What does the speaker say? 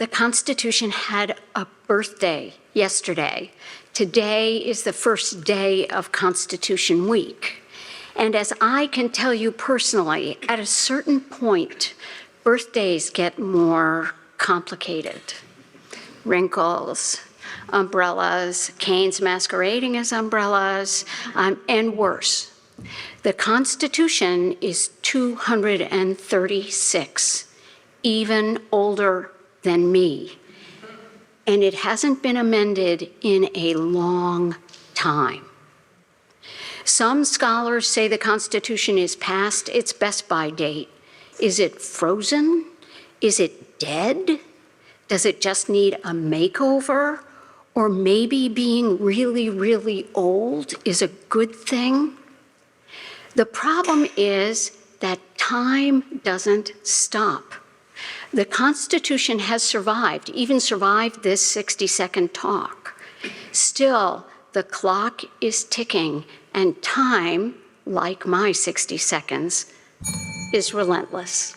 The Constitution had a birthday yesterday. Today is the first day of Constitution Week. And as I can tell you personally, at a certain point, birthdays get more complicated. Wrinkles, umbrellas, canes masquerading as umbrellas, and worse. The Constitution is 236, even older than me. And it hasn't been amended in a long time. Some scholars say the Constitution is past its best-by date. Is it frozen? Is it dead? Does it just need a makeover? Or maybe being really, really old is a good thing? The problem is that time doesn't stop. The Constitution has survived, even survived this 60-second talk. Still, the clock is ticking, and time, like my 60 seconds, is relentless.